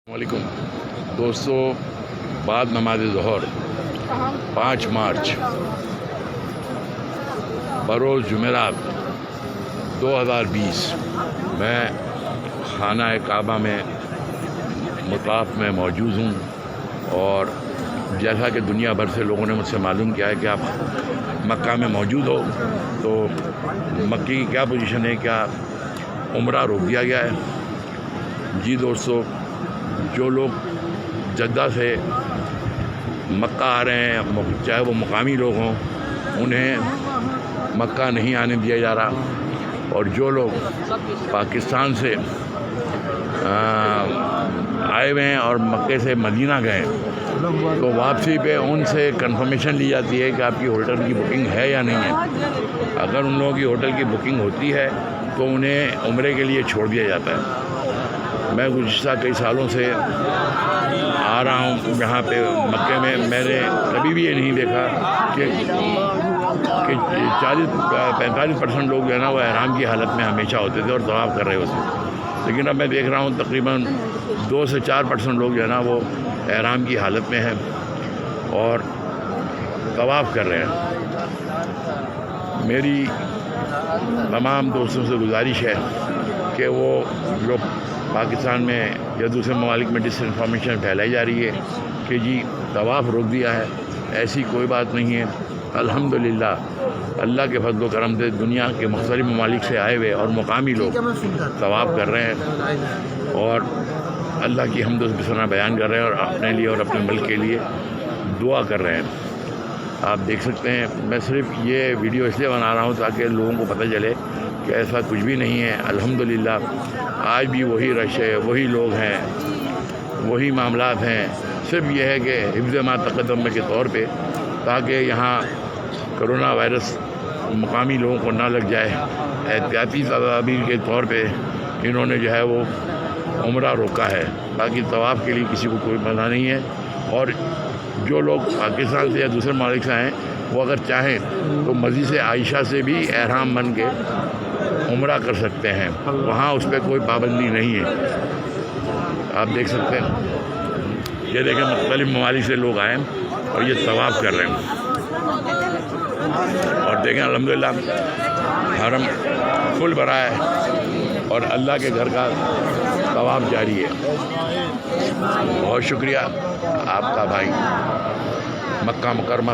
السلام علیکم دوستو، بعد نماز ظہر 5 مارچ بروز جمعرات 2020 میں خانہ کعبہ میں مطاف میں موجود ہوں، اور جیسا کہ دنیا بھر سے لوگوں نے مجھ سے معلوم کیا ہے کہ آپ مکہ میں موجود ہو، تو مکی کی کیا پوزیشن ہے، کیا عمرہ روک دیا گیا ہے؟ جی دوستو، جو لوگ جدہ سے مکہ آ رہے ہیں، چاہے وہ مقامی لوگ ہوں، انہیں مکہ نہیں آنے دیا جا رہا، اور جو لوگ پاکستان سے آئے ہوئے ہیں اور مکے سے مدینہ گئے تو واپسی پہ ان سے کنفرمیشن لی جاتی ہے کہ آپ کی ہوٹل کی بکنگ ہے یا نہیں ہے۔ اگر ان لوگوں کی ہوٹل کی بکنگ ہوتی ہے تو انہیں عمرے کے لیے چھوڑ دیا جاتا ہے۔ میں گزشتہ کئی سالوں سے آ رہا ہوں یہاں پہ مکے میں، میں نے کبھی بھی یہ نہیں دیکھا کہ 40-45% لوگ جو ہے نا وہ احرام کی حالت میں ہمیشہ ہوتے تھے اور طواف کر رہے ہوتے تھے، لیکن اب میں دیکھ رہا ہوں تقریباً 2 سے 4% لوگ جو ہے نا وہ احرام کی حالت میں ہیں اور طواف کر رہے ہیں۔ میری تمام دوستوں سے گزارش ہے کہ وہ جو پاکستان میں یا دوسرے ممالک میں ڈس انفارمیشن پھیلائی جا رہی ہے کہ جی طواف روک دیا ہے، ایسی کوئی بات نہیں ہے۔ الحمدللہ اللہ کے فضل و کرم سے دنیا کے مختلف ممالک سے آئے ہوئے اور مقامی لوگ طواف کر رہے ہیں اور اللہ کی حمد و ثنا بیان کر رہے ہیں اور اپنے لیے اور اپنے ملک کے لیے دعا کر رہے ہیں۔ آپ دیکھ سکتے ہیں، میں صرف یہ ویڈیو اس لیے بنا رہا ہوں تاکہ لوگوں کو پتہ چلے کہ ایسا کچھ بھی نہیں ہے۔ الحمدللہ آج بھی وہی رش ہے، وہی لوگ ہیں، وہی معاملات ہیں، صرف یہ ہے کہ حفظ ما تقدم کے طور پہ، تاکہ یہاں کرونا وائرس مقامی لوگوں کو نہ لگ جائے، احتیاطی تدابیر کے طور پہ انہوں نے جو ہے وہ عمرہ روکا ہے، باقی طواف کے لیے کسی کو کوئی منع نہیں ہے۔ اور جو لوگ پاکستان سے یا دوسرے ممالک سے آئیں وہ اگر چاہیں تو مسجد عائشہ سے بھی احرام بن کے عمرہ کر سکتے ہیں، وہاں اس پہ کوئی پابندی نہیں ہے۔ آپ دیکھ سکتے ہیں، یہ دیکھیں مختلف ممالک سے لوگ آئے اور یہ طواف کر رہے ہیں، اور دیکھیں الحمدللہ حرم فل بھرا ہے اور اللہ کے گھر کا طواف جاری ہے۔ بہت شکریہ آپ کا بھائی مکہ مکرمہ